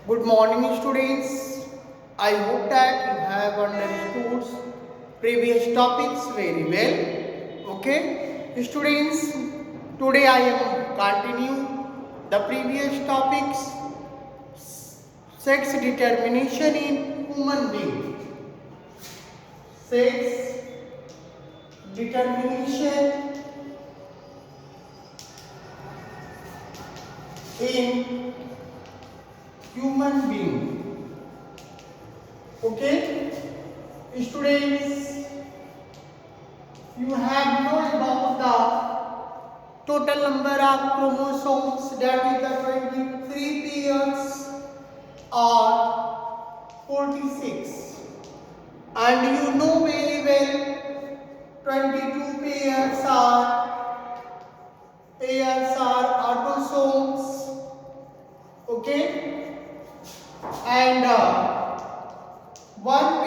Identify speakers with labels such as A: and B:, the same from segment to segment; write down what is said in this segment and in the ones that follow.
A: Good morning, students. I hope that you have understood previous topics very well. Okay, students. Today I am continue the previous topics. Sex determination in human being. Sex determination in human being. Okay, students, you have known about the total number of chromosomes, that is the 23 pairs or 46, and you know very well 22 pairs are autosomes. Okay, and one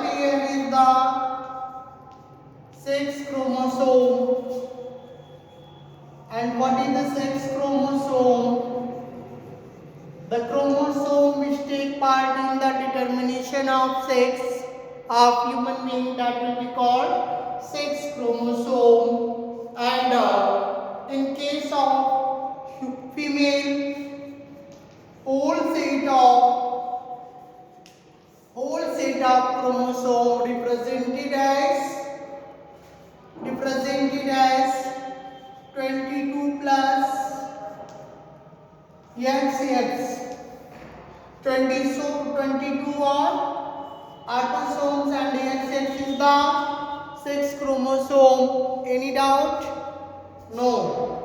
A: pair is the sex chromosome. And what is the sex chromosome? The chromosome which take part in the determination of sex of human being, that will be called sex chromosome. And in case of female, whole set of chromosome represented as 22 plus XX. 22 are autosomes and XX is the sex chromosome. Any doubt? No.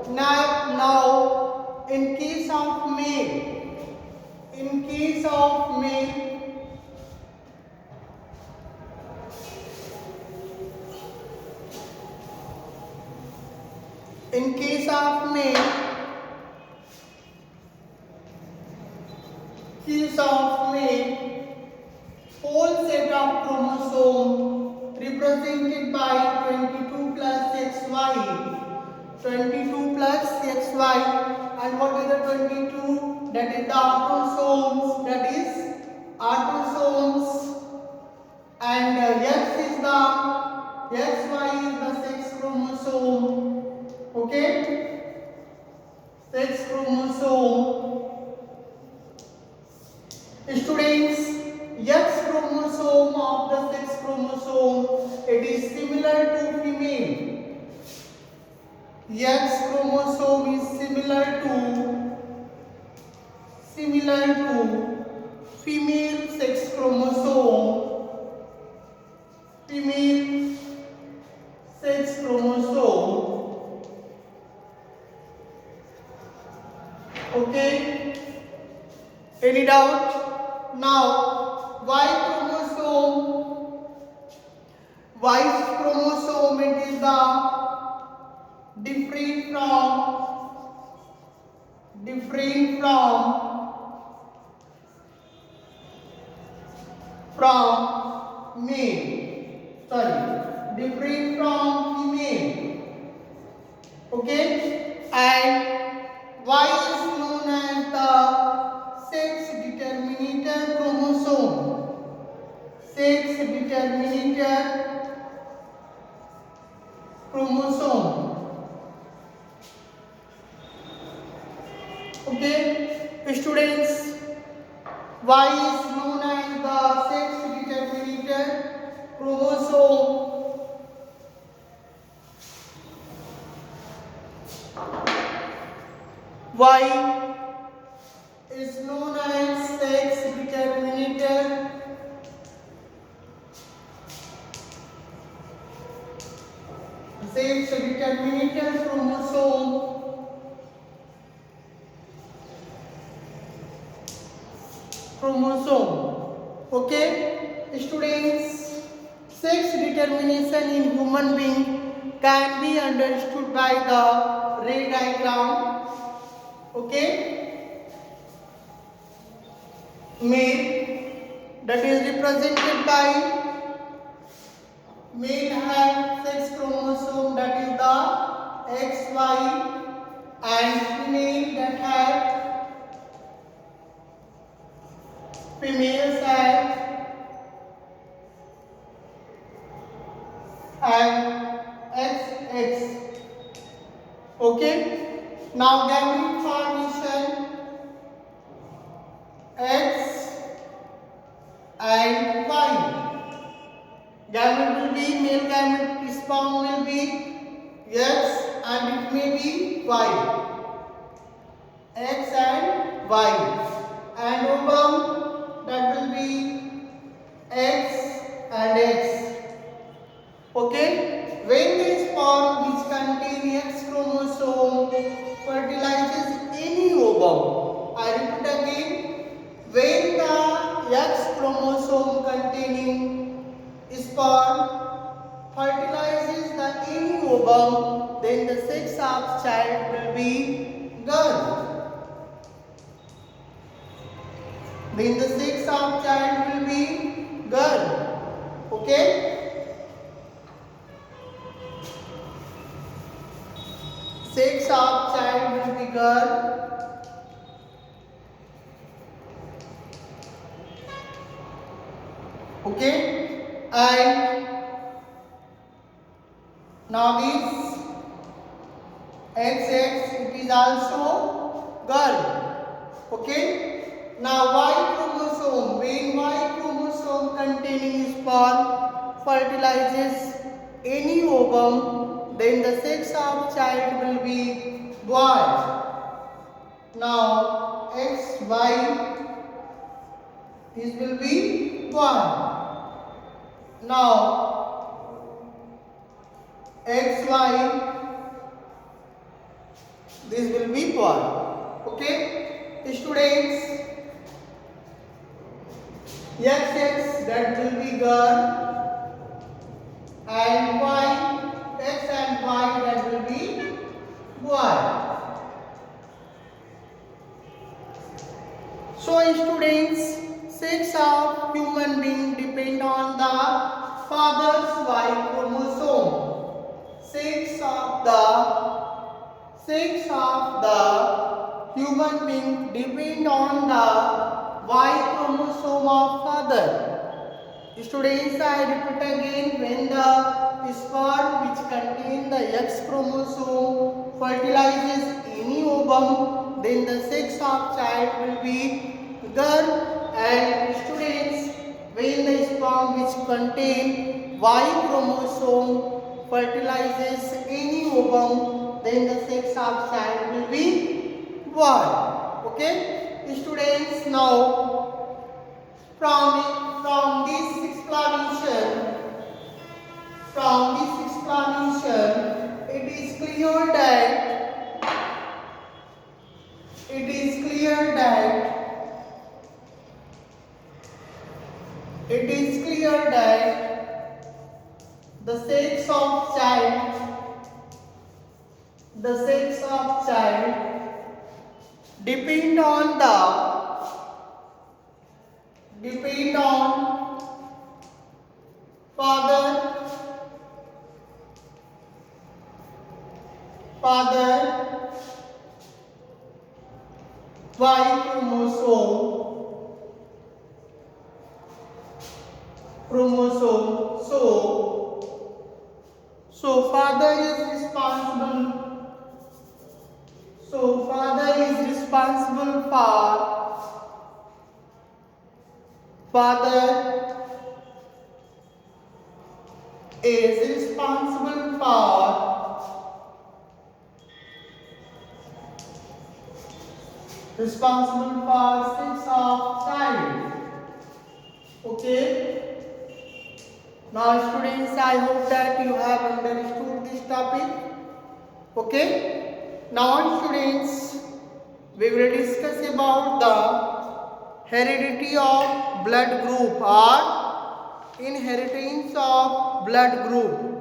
A: Now in case of male, in case of male, in case of male, whole set of chromosome represented by 22 plus XY. 22 plus XY, and what is the 22? That is the autosomes. And XY is the sex chromosome. Okay, sex chromosome. Students, X chromosome of the sex chromosome, it is similar to female. X chromosome is similar to female sex chromosome. Female sex chromosome. Okay. Any doubt? Now, Y chromosome, it is the different from male. Different from female. Okay, and Y is known as the sex determinator chromosome. Sex determinator chromosome. Okay, students, Y is known as the sex determinator chromosome. Y is known as sex determinator chromosome. Okay, students, sex determination in human being can be understood by the ray diagram. Okay, male, that is represented by male have sex chromosome, that is the XY, and female that have female side and XX. Okay. Now gamete formation X and Y. Gamete will be male gamete, sperm will be X and it may be Y. X and Y. And ovum, that will be X and X. Okay? When the sperm which contains X chromosome fertilizes any ovum, I repeat again, when the X chromosome containing sperm fertilizes the any ovum, then the sex of child will be girl. Then the sex of child will be girl. Okay? Sex of child will be girl. Okay? And now this XX, it is also girl. Okay? Now Y chromosome, when Y chromosome containing sperm fertilizes any ovum, then the sex of child will be boy. Now XY, this will be boy. Now XY, this will be boy. Okay? Students, XX, that will be girl, and Y, X and Y, that will be boy. So students, sex of human being depend on the father's Y chromosome. Sex of the human being depend on the Y chromosome of father. Students, I repeat again, when the sperm which contains the X chromosome fertilizes any ovum, then the sex of child will be girl. And students, when the sperm which contains Y chromosome fertilizes any ovum, then the sex of child will be boy. Okay? Students, now from this explanation, it is clear that the sex of child depend on father Y chromosome. So father is responsible. Father is responsible for sex of child. Okay? Now students, I hope that you have understood this topic. Okay? Now students, we will discuss about the heredity of blood group or inheritance of blood group.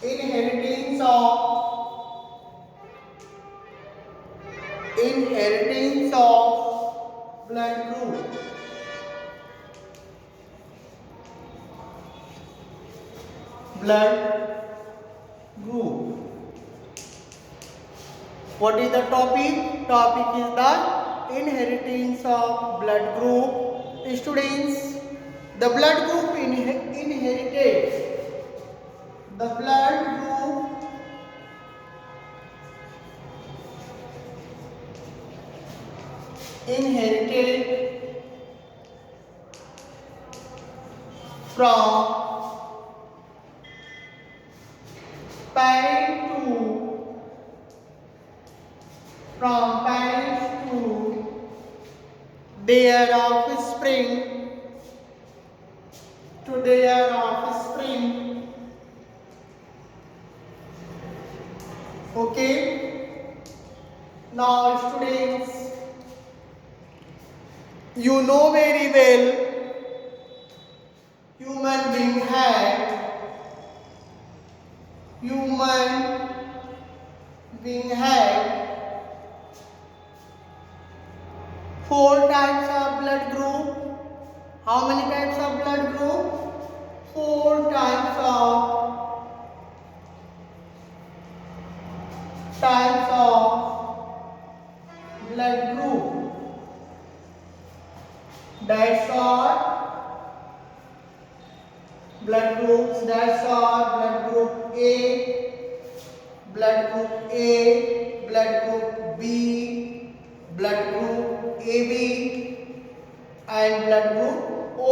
A: Inheritance of blood group. blood group. What is the topic? Topic is the inheritance of blood group. Students, the blood group inherited. The blood group inherited from parent to their offspring to their offspring. Okay. Now students, you know very well human being had four types of blood group. How many types of blood group? Four types of blood group. That's all. Blood groups. That's all. Blood group A, blood group A, blood group B, blood group AB, and blood group O.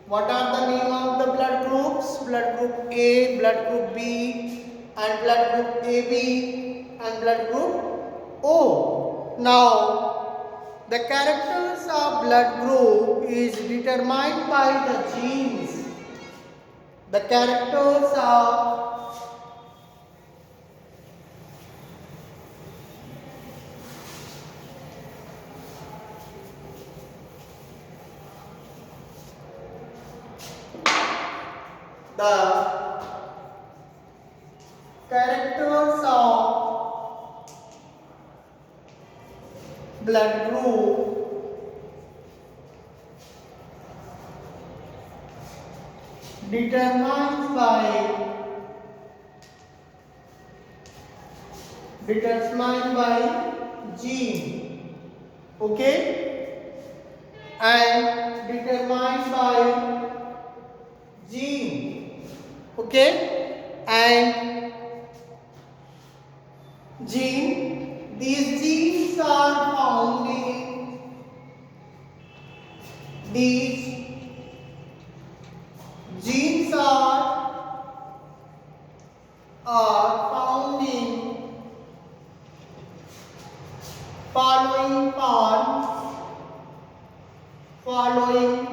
A: What are the name of the blood groups? Blood group A, blood group B, and blood group AB, and blood group O. Now, the characters of blood group is determined by the genes. The characters of blood group determined by gene, okay, and determined by gene, okay, and gene. These genes are found in following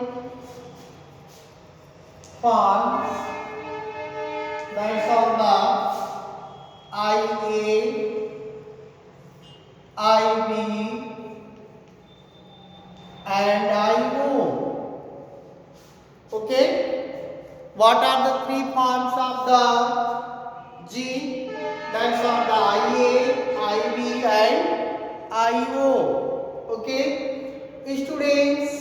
A: forms. That's all the IA, IB, and IO. Okay. What are the three forms of the gene? That's all the IA, IB, and IO. Okay. Students,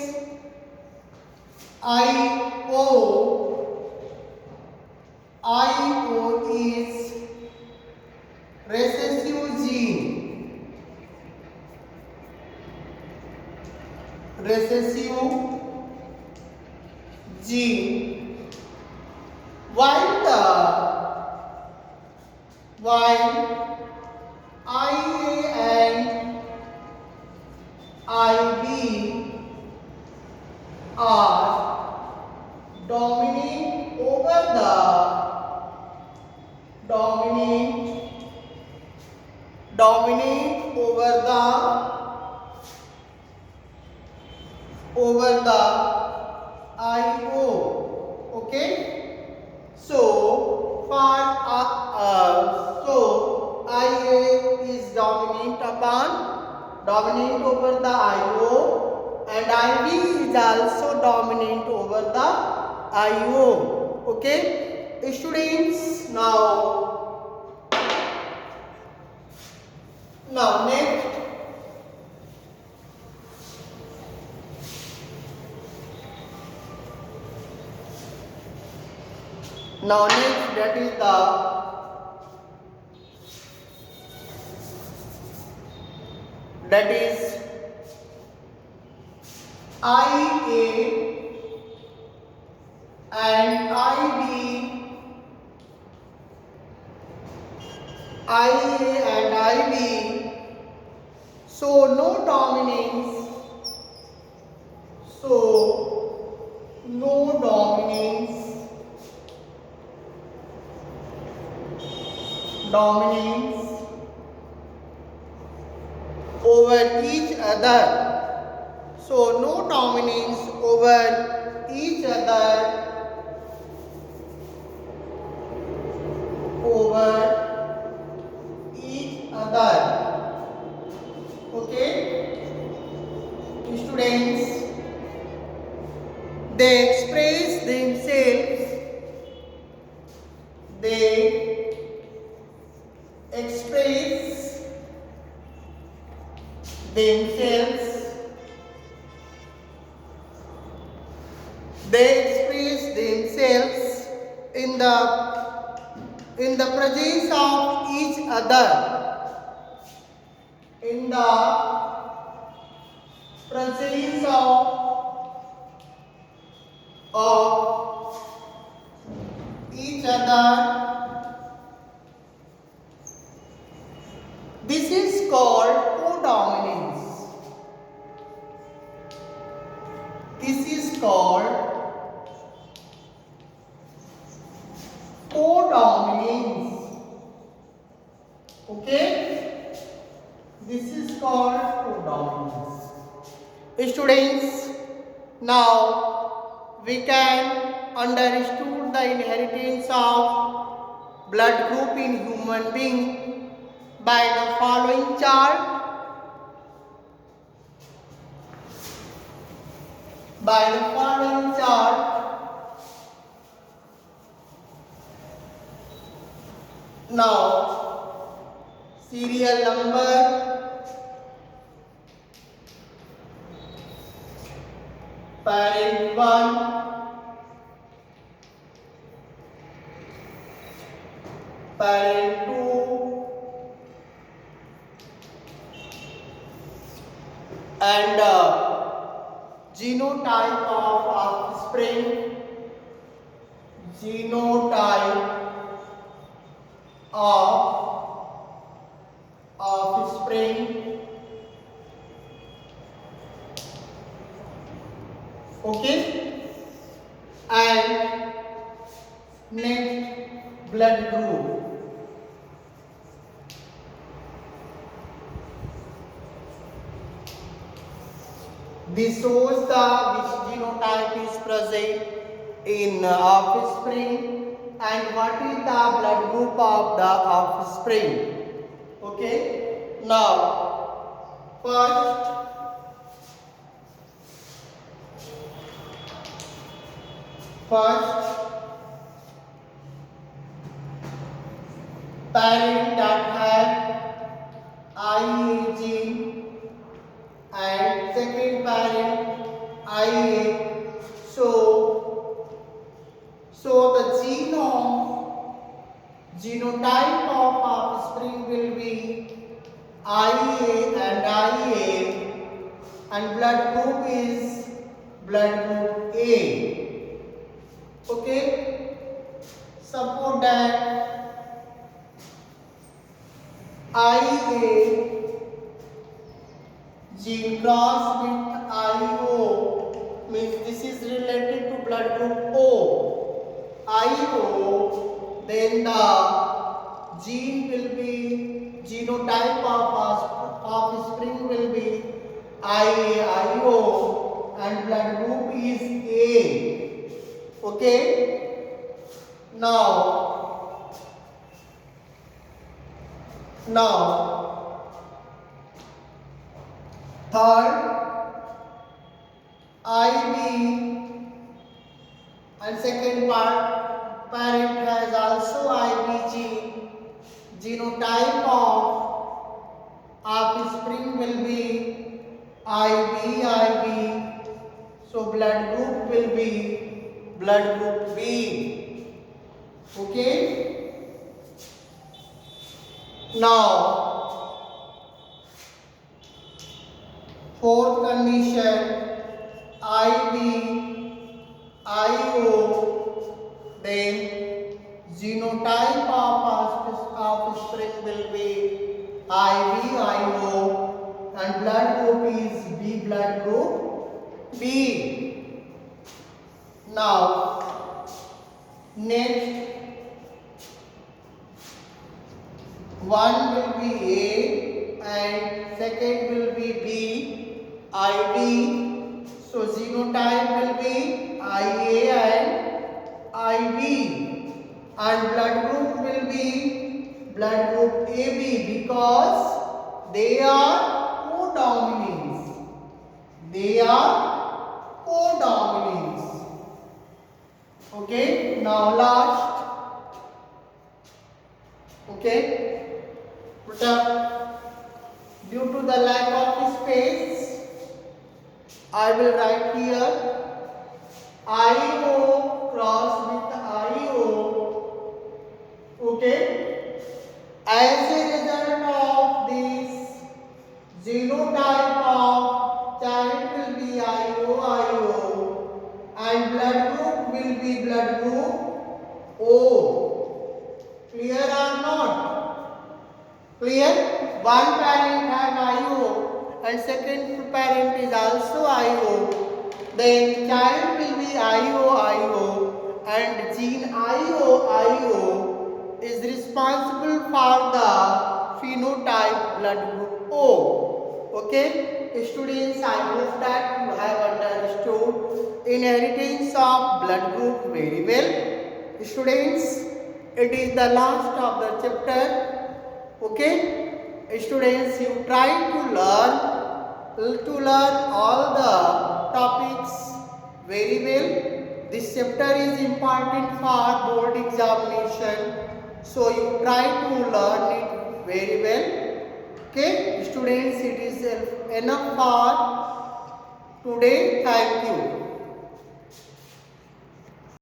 A: IO is recessive gene. While IA and IB are dominant over the IO. Okay. So IA is dominant over the IO, and IB is also dominant over the IO. Okay. Students, now next, Now next, that is IA and IB, IA and IB. So no dominance. So no dominance over each other. So no dominance over each other. Okay, students, they express themselves. They express themselves. They express themselves in the presence of each other. In the presence of each other. This is called codominance. This is called codominance. Okay? This is called codominance. Students, now we can understand the inheritance of blood group in human being by the following chart. By the following chart. Now, serial number, parent 1, parent 2, and genotype of offspring. Genotype of offspring. Okay, and next, blood group. This shows the which genotype is present in offspring and what is the blood group of the offspring. Okay, now first parent that had IA gene and second parent IA. So the genotype of offspring will be IA and blood group is blood group A. Okay, suppose that IA gene cross with IO means this is related to blood group O. IO, then the gene will be, genotype of offspring will be IO and blood group is A. Okay, now third, IB and second parent has also IB gene. Genotype of offspring will be IB. So blood group will be blood group B. Okay. Now, fourth condition, IV, IO, then genotype of spring will be IV, IO, and blood group is B blood group B. Now, next, one will be A and second will be B, IV. So genotype will be IA and IB, and blood group will be blood group AB because they are codominants. They are codominants. Okay. Now last. Okay. But due to the lack of space, I will write here IO cross with IO. Okay. As a result of this, genotype of child will be IO, and blood group will be blood group O. Clear or not? Clear? One parent has IO and second parent is also IO. Then child will be IO and gene IO is responsible for the phenotype blood group O. Okay? Students, I hope that you have understood inheritance of blood group very well. Students, it is the last of the chapter. Okay, students, you try to learn all the topics very well. This chapter is important for board examination, so you try to learn it very well. Okay, students, it is enough for today. Thank you.